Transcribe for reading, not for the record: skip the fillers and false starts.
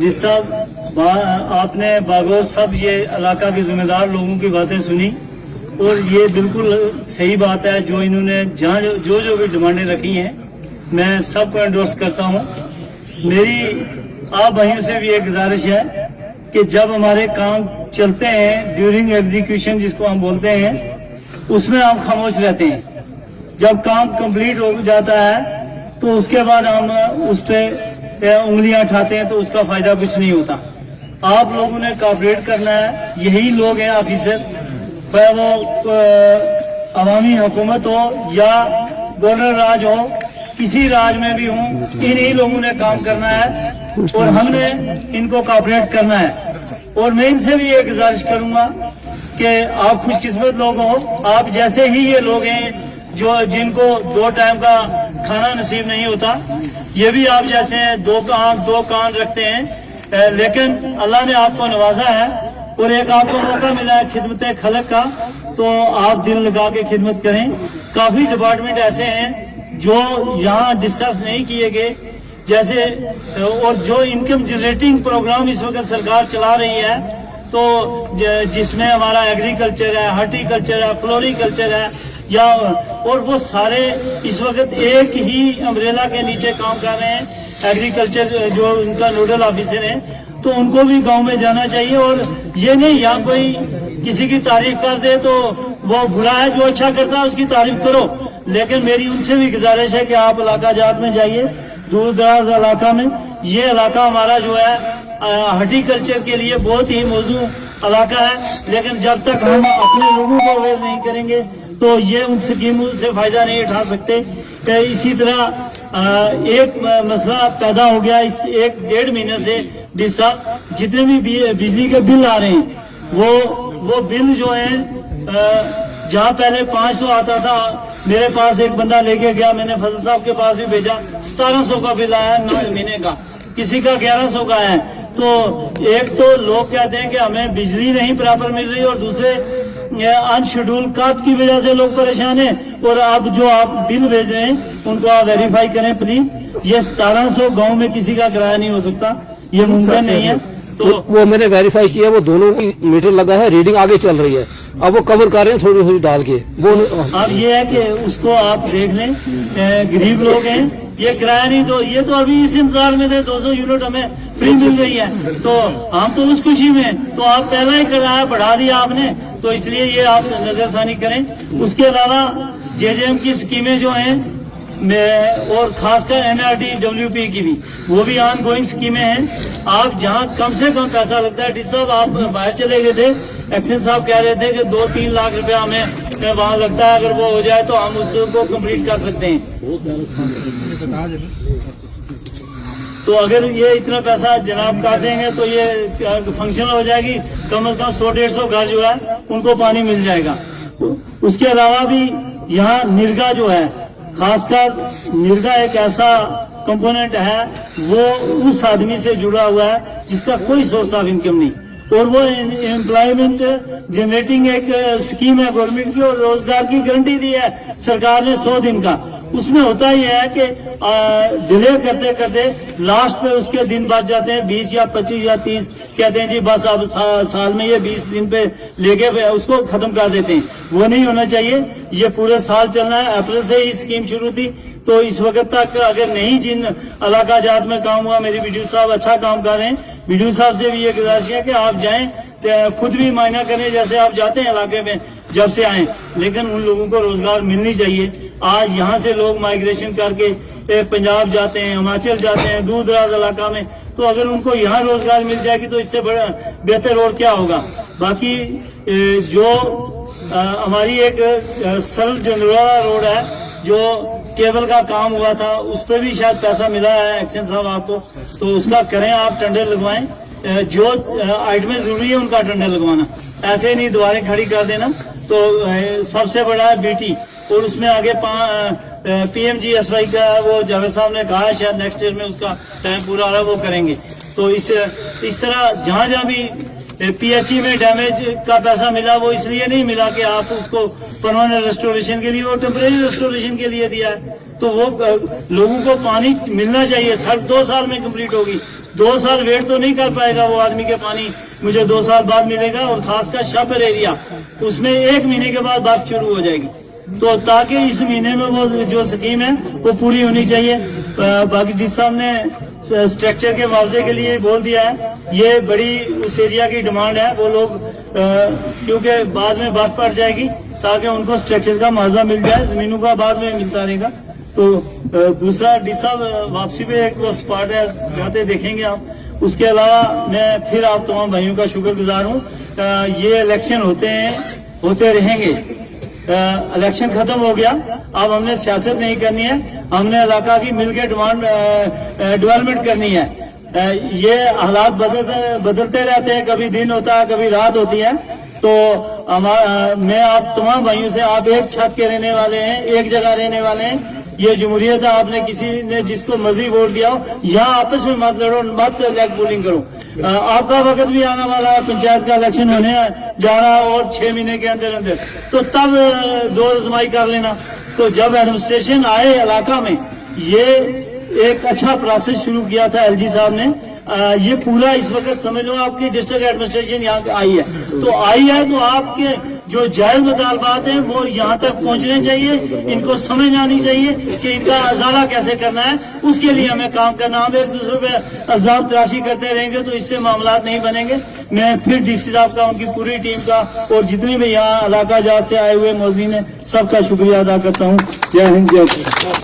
जिस साहब आपने बागोज सब ये इलाका के जिम्मेदार लोगों की बातें सुनी और ये बिल्कुल सही बात है। जो इन्होंने जहाँ जो भी डिमांडें रखी हैं मैं सबको एंडोर्स करता हूँ। मेरी आप भाइयों से भी एक गुजारिश है कि जब हमारे काम चलते हैं ड्यूरिंग एग्जीक्यूशन जिसको हम बोलते हैं उसमें हम खामोश रहते हैं। जब काम कंप्लीट हो जाता है तो उसके बाद हम उस पर उंगलियां उठाते हैं तो उसका फायदा कुछ नहीं होता। आप लोगों ने कोऑपरेट करना है। यही लोग हैं ऑफिसर, चाहे वो अवामी हुकूमत हो या गवर्नर राज हो, किसी राज में भी हूँ, इन्हीं लोगों ने काम करना है और हमने इनको कोऑपरेट करना है। और मैं इनसे भी ये गुजारिश करूंगा कि आप खुशकिस्मत लोग हो। आप जैसे ही ये लोग हैं जो जिनको 2 टाइम का खाना नसीब नहीं होता, ये भी आप जैसे हैं, 2 कान रखते हैं, लेकिन अल्लाह ने आपको नवाजा है और एक आपको मौका मिला है खिदमत खलक का, तो आप दिल लगा के खिदमत करें। काफी डिपार्टमेंट ऐसे हैं जो यहाँ डिस्कस नहीं किए गए जैसे, और जो इनकम जनरेटिंग प्रोग्राम इस वक्त सरकार चला रही है, तो जिसमें हमारा एग्रीकल्चर है, हॉर्टिकल्चर है, फ्लोरिकल्चर है, या और वो सारे इस वक्त एक ही अम्ब्रेला के नीचे काम कर रहे हैं। एग्रीकल्चर जो उनका नोडल ऑफिसर है, तो उनको भी गांव में जाना चाहिए। और ये नहीं यहाँ कोई किसी की तारीफ कर दे तो वो बुरा है, जो अच्छा करता है उसकी तारीफ करो। लेकिन मेरी उनसे भी गुजारिश है कि आप इलाका जात में जाइए, दूर दराज इलाका में। ये इलाका हमारा जो है हॉर्टिकल्चर के लिए बहुत ही मौजूद इलाका है, लेकिन जब तक हम अपने लोगों को अवेयर नहीं करेंगे तो ये उन स्कीमों से फायदा नहीं उठा सकते। इसी तरह एक मसला पैदा हो गया इस 1-1.5 महीने से। जितने भी बिजली के बिल आ रहे हैं वो बिल जो है, जहाँ पहले 500 आता था, मेरे पास एक बंदा लेके गया, मैंने फजल साहब के पास भी भेजा, 1700 का बिल आया 9 महीने का, किसी का 1100 का है। तो एक तो लोग कहते हैं कि हमें बिजली नहीं बराबर मिल रही, और दूसरे अनशेड्यूल कास्ट की वजह से लोग परेशान हैं। और अब जो आप बिल भेज रहे हैं उनको आप वेरीफाई करें प्लीज। ये 1700 गांव में किसी का किराया नहीं हो सकता, ये मुमकिन नहीं है। तो वो मैंने वेरीफाई किया, वो दोनों की मीटर लगा है, रीडिंग आगे चल रही है। अब वो कवर कर रहे हैं थोड़ी थोड़ी डाल के। वो अब ये है कि उसको आप देख लें, गरीब लोग हैं, ये किराया नहीं, तो ये तो अभी इस इंतजार में थे 200 यूनिट हमें फ्री मिल गई है, तो हम तो उस खुशी में, तो आप पहला ही किराया बढ़ा दिया आपने, तो इसलिए ये आप नजरसानी करें। उसके अलावा जेजेएम की स्कीमें जो हैं, और खासकर एनआरडी डब्ल्यूपी की भी, वो भी ऑन गोइंग स्कीमें हैं। आप जहां कम से कम पैसा लगता है, डिस साहब आप बाहर चले गए थे, एक्शन साहब कह रहे थे कि 2-3 लाख रुपया हमें वहां लगता है, अगर वो हो जाए तो हम उसको कंप्लीट कर सकते हैं। तो अगर ये इतना पैसा जनाब काट देंगे तो ये फंक्शनल हो जाएगी, कम से कम 100-150 घर जो है उनको पानी मिल जाएगा। उसके अलावा भी यहाँ निर्गा जो है, खासकर निर्गा एक ऐसा कंपोनेंट है वो उस आदमी से जुड़ा हुआ है जिसका कोई सोर्स ऑफ इनकम नहीं, और वो एम्प्लॉयमेंट जनरेटिंग एक स्कीम है गवर्नमेंट की, और रोजगार की गारंटी दी है सरकार ने 100 दिन का। उसमें होता यह है कि डिले करते करते लास्ट पे उसके दिन बच जाते हैं, 20 या 25 या 30, कहते हैं जी बस अब साल में ये 20 दिन पे लेके उसको खत्म कर देते हैं। वो नहीं होना चाहिए, ये पूरे साल चलना है। अप्रैल से ही स्कीम शुरू थी, तो इस वक्त तक अगर नहीं जिन इलाका जात में काम हुआ, मेरे वीडियो साहब अच्छा काम कर रहे हैं, वीडियो साहब से भी ये गुजारिश है कि आप जाएं, खुद भी मायना करें जैसे आप जाते हैं इलाके में जब से आए, लेकिन उन लोगों को रोजगार मिलनी चाहिए। आज यहाँ से लोग माइग्रेशन करके पंजाब जाते हैं, हिमाचल जाते हैं, दूर दराज इलाका में, तो अगर उनको यहाँ रोजगार मिल जाएगी तो इससे बड़ा बेहतर और क्या होगा। बाकी जो हमारी एक सरल जनरला रोड है, जो केबल का काम हुआ था, उस पर भी शायद पैसा मिला है एक्शन साहब आपको, तो उसका करें, आप टेंडर लगवाएं। जो आइटमें जरूरी है उनका टेंडर लगवाना, ऐसे ही नहीं दोबारा खड़ी कर देना। तो सबसे बड़ा है बीटी, और उसमें आगे PMGSY का वो जावेद साहब ने कहा है शायद नेक्स्ट ईयर में उसका टाइम पूरा हो रहा है, वो करेंगे। तो इस तरह जहां जहां भी PHE में डैमेज का पैसा मिला, वो इसलिए नहीं मिला कि आप उसको परमानेंट रेस्टोरेशन के लिए, वो टेम्परेरी रेस्टोरेशन के लिए दिया है। तो वो लोगों को पानी मिलना चाहिए, 2 साल में कंप्लीट होगी, 2 साल वेट तो नहीं कर पाएगा वो आदमी के पानी मुझे 2 साल बाद मिलेगा, और खासकर शाहपुर एरिया उसमें 1 महीने के बाद बात शुरू हो जाएगी। तो ताकि इस महीने में वो जो स्कीम है वो पूरी होनी चाहिए। बाकी जिस साहब ने स्ट्रक्चर के मुआवजे के लिए बोल दिया है, ये बड़ी उस एरिया की डिमांड है। वो लोग क्योंकि बाद में बात पड़ जाएगी, ताकि उनको स्ट्रक्चर का मुआवजा मिल जाए, जमीनों का बाद में मिलता रहेगा। तो दूसरा डी साहब वापसी पे एक वो स्पॉट है, जाते देखेंगे आप। उसके अलावा मैं फिर आप तमाम भाइयों का शुक्रगुजार हूँ। ये इलेक्शन होते रहेंगे। इलेक्शन खत्म हो गया, अब हमने सियासत नहीं करनी है, हमने इलाका की मिलकर डेवलपमेंट करनी है। ये हालात बदलते रहते हैं, कभी दिन होता है, कभी रात होती है। तो मैं आप तमाम भाइयों से, आप एक छत के रहने वाले हैं, एक जगह रहने वाले हैं। ये जमहूरियत है, आपने किसी ने जिसको मर्जी वोट दिया हो, यहाँ आपस में मत लड़ो, मत लेग पोलिंग करो। आपका वक्त भी आने वाला है, पंचायत का इलेक्शन होने जा रहा है और 6 महीने के अंदर अंदर, तो तब दो रज़माई कर लेना। तो जब एडमिनिस्ट्रेशन आए इलाका में, ये एक अच्छा प्रोसेस शुरू किया था एलजी साहब ने। ये पूरा इस वक्त समझ लो आपकी डिस्ट्रिक्ट एडमिनिस्ट्रेशन यहाँ आई है, तो आपके जो जायज मुतालबात हैं वो यहाँ तक पहुँचने चाहिए। इनको समझ आनी चाहिए कि इनका अजाला कैसे करना है, उसके लिए हमें काम करना। हम एक दूसरे पे इल्जाम तराशी करते रहेंगे तो इससे मामलात नहीं बनेंगे। मैं फिर डीसी साहब का, उनकी पूरी टीम का और जितने भी यहाँ इलाका जात से आए हुए मौजूद हैं, सबका शुक्रिया अदा करता हूँ। जय हिंद, जय भारत।